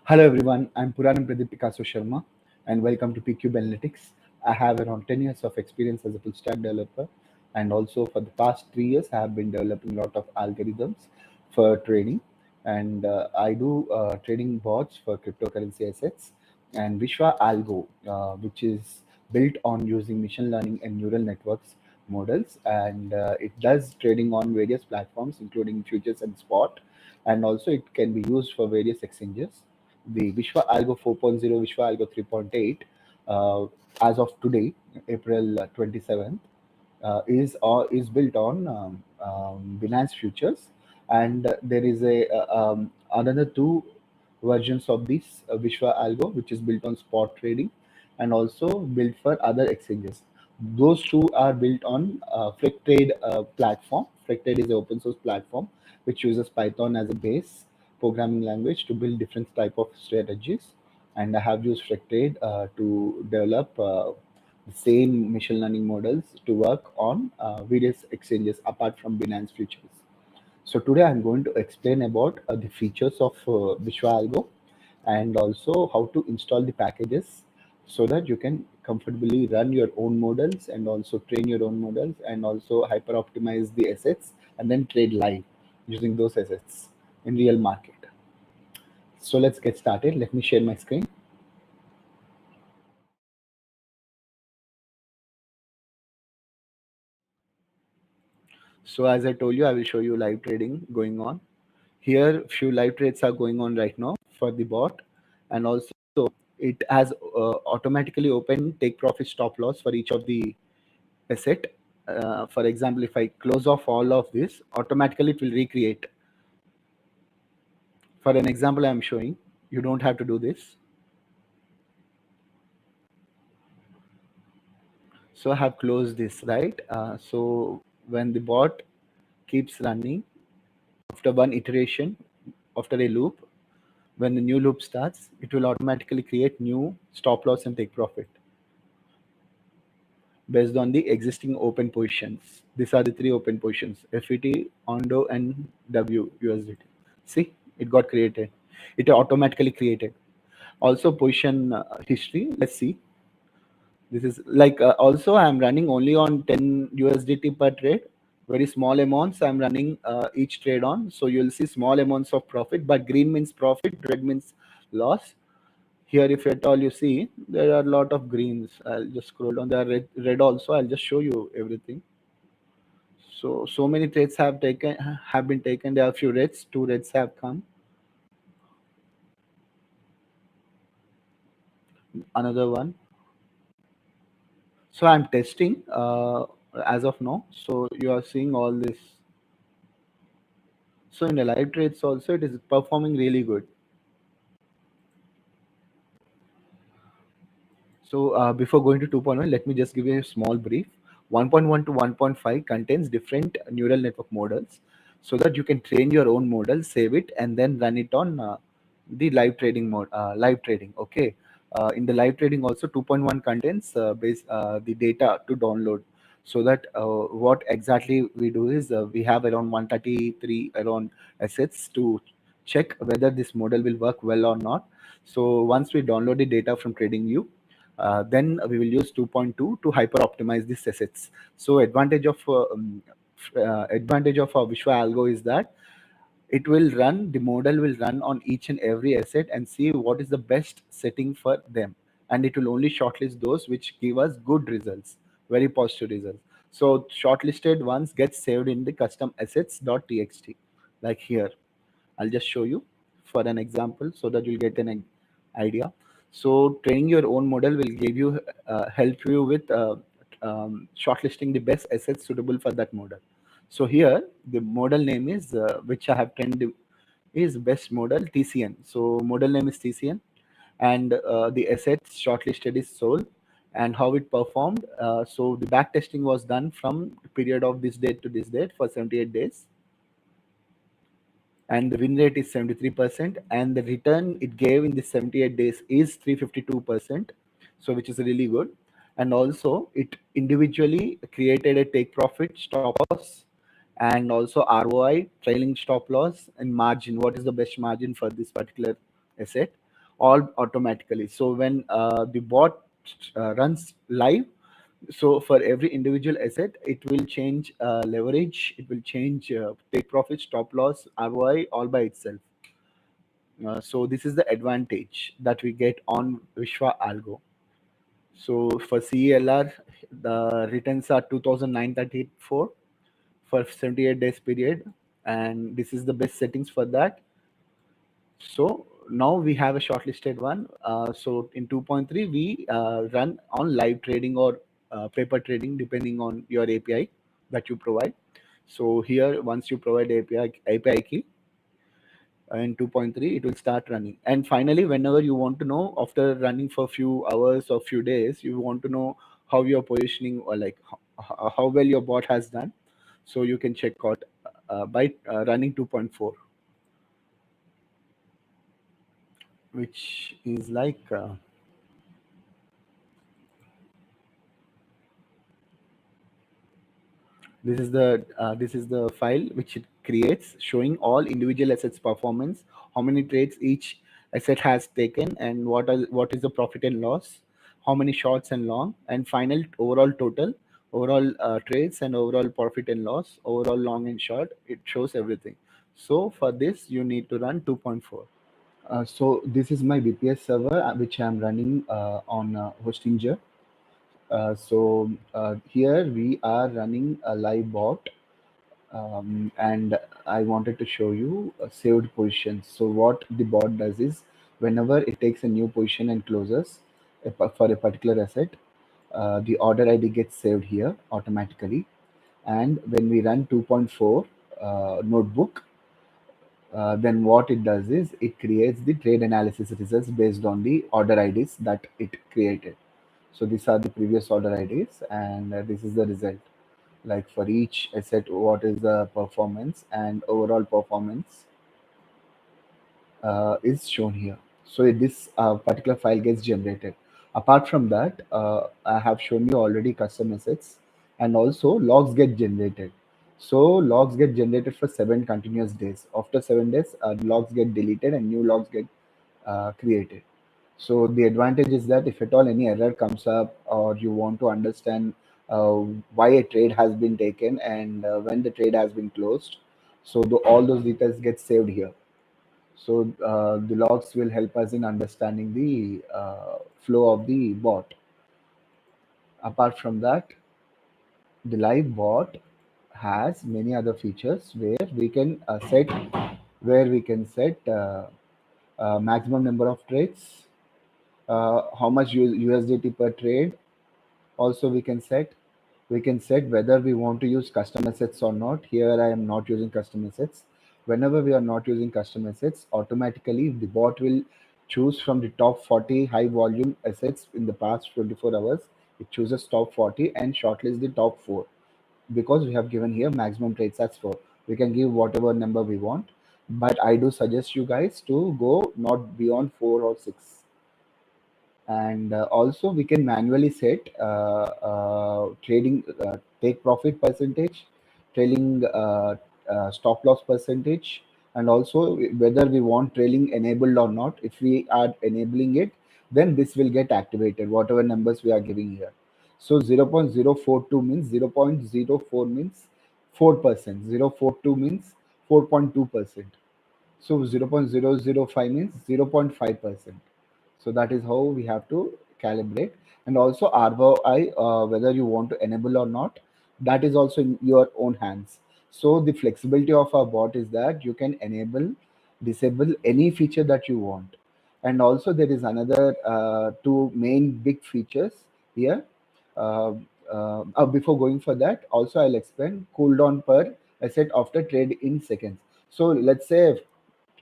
Hello everyone, I'm Puranam Pradeep Picasso Sharma and welcome to PQ Analytics. I have around 10 years of experience as a full stack developer, and also for the past 3 years I have been developing a lot of algorithms for trading, and I do trading bots for cryptocurrency assets and VishvaAlgo, which is built on using machine learning and neural networks models, and it does trading on various platforms including futures and spot, and also it can be used for various exchanges. The VishvaAlgo 4.0, VishvaAlgo 3.8, as of today, April 27th, is built on Binance futures, and there is another two versions of this VishvaAlgo, which is built on spot trading and also built for other exchanges. Those two are built on FlexTrade platform. FlexTrade is an open source platform which uses Python as a base programming language to build different type of strategies. And I have used FlexTrade to develop the same machine learning models to work on various exchanges apart from Binance futures. So today I'm going to explain about the features of VishvaAlgo and also how to install the packages so that you can comfortably run your own models and also train your own models and also hyper optimize the assets and then trade live using those assets in real market. So let's get started. Let me share my screen. So as I told you, I will show you live trading going on. Here, few live trades are going on right now for the bot, and also it has automatically open take profit stop loss for each of the asset. For example, if I close off all of this, automatically it will recreate. For an example, I am showing. You don't have to do this. So I have closed this, right? So when the bot keeps running after one iteration, after a loop, when the new loop starts, it will automatically create new stop loss and take profit based on the existing open positions. These are the three open positions: FET, Ondo, and WUSDT. See, it got created. It automatically created. Also, position history. Let's see. This is like also I'm running only on 10 USDT per trade. Very small amounts I'm running each trade on. So you'll see small amounts of profit, but green means profit, red means loss. Here, if at all you see, there are a lot of greens. I'll just scroll down. There are red also. I'll just show you everything. So many trades have been taken. There are a few reds. Two reds have come. Another one. So I'm testing as of now. So you are seeing all this. So in the live trades also, it is performing really good. So before going to 2.1, let me just give you a small brief. 1.1 to 1.5 contains different neural network models so that you can train your own model, save it, and then run it on the live trading mode. Live trading, okay. In the live trading also, 2.1 contains the data to download. So that what exactly we do is we have around 133 around assets to check whether this model will work well or not. So once we download the data from TradingView, then we will use 2.2 to hyper optimize these assets. So advantage of our VishvaAlgo is that the model will run on each and every asset and see what is the best setting for them, and it will only shortlist those which give us good results, very positive results. So shortlisted ones get saved in the custom assets.txt, like here. I'll just show you for an example so that you'll get an idea. So training your own model will give you help you with shortlisting the best assets suitable for that model. So here the model name is which I have trained is best model TCN. So model name is TCN, and the assets shortlisted is Soul, and how it performed. So the back testing was done from period of this date to this date for 78 days, and the win rate is 73%, and the return it gave in the 78 days is 352%, so which is really good. And also it individually created a take profit stop loss and also ROI, trailing stop loss, and margin, what is the best margin for this particular asset. all automatically. So when the bot runs live, so for every individual asset, it will change leverage, it will change take profit, stop loss, ROI all by itself. So this is the advantage that we get on Vishwa Algo. So for CELR, the returns are 2,934 for 78 days period, and this is the best settings for that. So now we have a shortlisted one. So in 2.3, we run on live trading or paper trading, depending on your API that you provide. So here, once you provide API key, in 2.3 it will start running. And finally, whenever you want to know, after running for few hours or few days, you want to know how your positioning, or like how well your bot has done, so you can check out by running 2.4, which is like this is the file which it creates, showing all individual assets performance, how many trades each asset has taken, and what is the profit and loss, how many shorts and long, and final overall total, overall trades and overall profit and loss, overall long and short. It shows everything. So for this, you need to run 2.4. So this is my BPS server, which I'm running on Hostinger. So here we are running a live bot, and I wanted to show you saved positions. So what the bot does is, whenever it takes a new position and closes for a particular asset, the order ID gets saved here automatically. And when we run 2.4 notebook, then what it does is it creates the trade analysis results based on the order IDs that it created. So these are the previous order IDs, and this is the result. Like for each asset, what is the performance and overall performance is shown here. So this particular file gets generated. Apart from that, I have shown you already custom assets, and also logs get generated. So logs get generated for 7 continuous days. After 7 days, logs get deleted and new logs get created. So the advantage is that if at all any error comes up, or you want to understand uh, why a trade has been taken and when the trade has been closed, so all those details get saved here. So the logs will help us in understanding the flow of the bot. Apart from that, the live bot has many other features where we can set maximum number of trades, how much USDT per trade. Also, we can set whether we want to use custom assets or not. Here I am not using custom assets. Whenever we are not using custom assets, automatically the bot will choose from the top 40 high volume assets in the past 24 hours. It chooses top 40 and shortlist the top 4, because we have given here maximum trade sets for. We can give whatever number we want, but I do suggest you guys to go not beyond 4 or 6. And also we can manually set trading take profit percentage, trailing stop loss percentage, and also whether we want trailing enabled or not. If we are enabling it, then this will get activated, whatever numbers we are giving here. So 0.042 means 0.04 means 4%, 0.42 means 4.2%, so 0.005 means 0.5%. So that is how we have to calibrate. And also ROI, whether you want to enable or not, that is also in your own hands. So the flexibility of our bot is that you can enable, disable any feature that you want. And also there is another two main big features here. Uh, Before going for that, also I'll explain cooldown per asset after trade in seconds. So let's say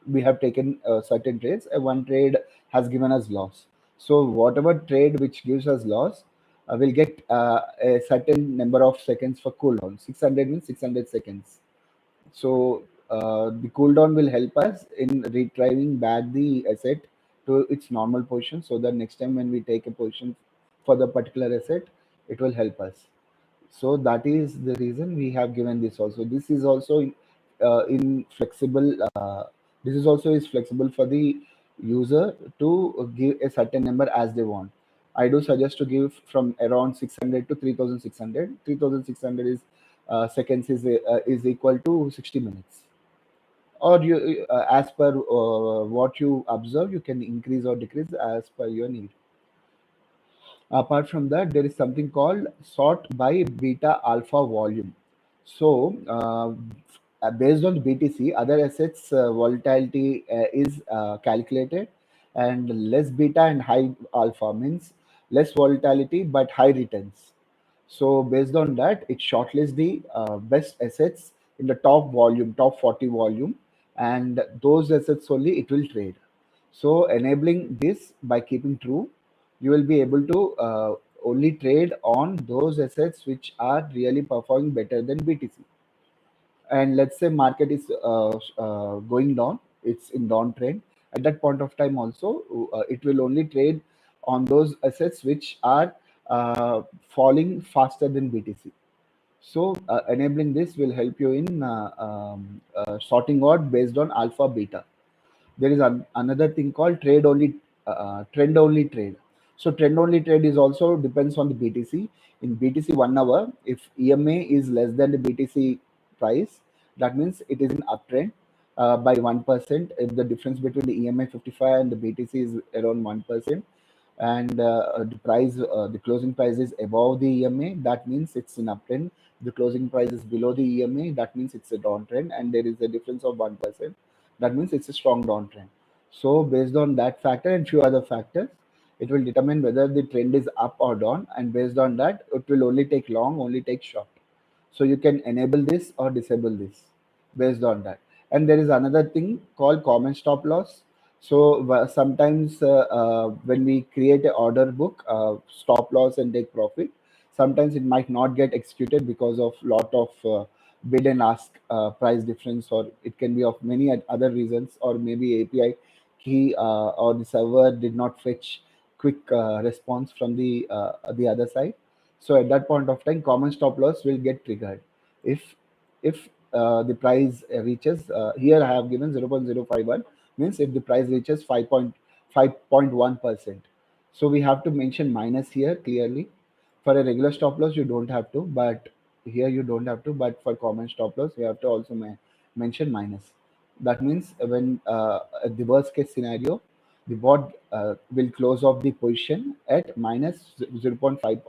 we have taken certain trades. One trade has given us loss. So whatever trade which gives us loss will get a certain number of seconds for cooldown. 600 means 600 seconds. So the cooldown will help us in retrieving back the asset to its normal position, so that next time when we take a position for the particular asset, it will help us. So that is the reason we have given this. Also this is also in flexible, this is also is flexible for the user to give a certain number as they want. I do suggest to give from around 600 to 3600. 3600 is seconds is equal to 60 minutes. Or you, as per what you observe, you can increase or decrease as per your need. Apart from that, there is something called sort by beta alpha volume. So, based on BTC, other assets volatility is calculated, and less beta and high alpha means less volatility but high returns. So, based on that, it shortlists the best assets in the top volume, top 40 volume, and those assets only it will trade. So, enabling this by keeping true, you will be able to only trade on those assets which are really performing better than BTC. And let's say market is going down, it's in downtrend. At that point of time also, it will only trade on those assets which are falling faster than BTC. So enabling this will help you in sorting out based on alpha beta. There is another thing called trend only trade. So trend only trade is also depends on the BTC. In BTC 1 hour, if EMA is less than the BTC price, that means it is an uptrend by 1%. If the difference between the EMA 55 and the BTC is around 1%, and the closing price is above the EMA, that means it's an uptrend. The closing price is below the EMA, that means it's a downtrend, and there is a difference of 1%, that means it's a strong downtrend. So based on that factor and few other factors, it will determine whether the trend is up or down, and based on that, it will only take long, only take short. So you can enable this or disable this based on that. And there is another thing called common stop loss. So sometimes when we create a order book, stop loss and take profit, sometimes it might not get executed because of lot of bid and ask price difference, or it can be of many other reasons, or maybe API key or the server did not fetch quick response from the other side. So at that point of time, common stop loss will get triggered. If the price reaches, here I have given 0.051, means if the price reaches 5.1%. So we have to mention minus here clearly. For a regular stop loss, you don't have to, but here you don't have to. But for common stop loss, you have to also mention minus. That means when at the worst case scenario, the bot will close off the position at minus 0.5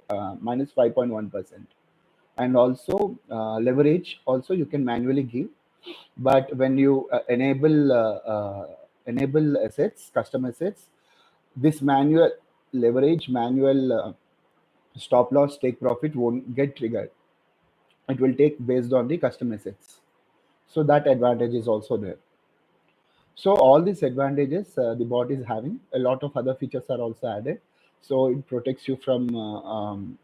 minus 5.1%. And also leverage also you can manually give, but when you enable assets, custom assets, this manual leverage, manual stop loss, take profit won't get triggered. It will take based on the custom assets. So that advantage is also there. So all these advantages the bot is having. A lot of other features are also added. So it protects you from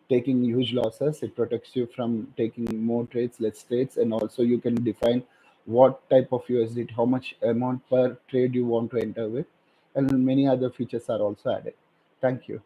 taking huge losses. It protects you from taking more trades, less trades, and also you can define what type of USDT, how much amount per trade you want to enter with, and many other features are also added. Thank you.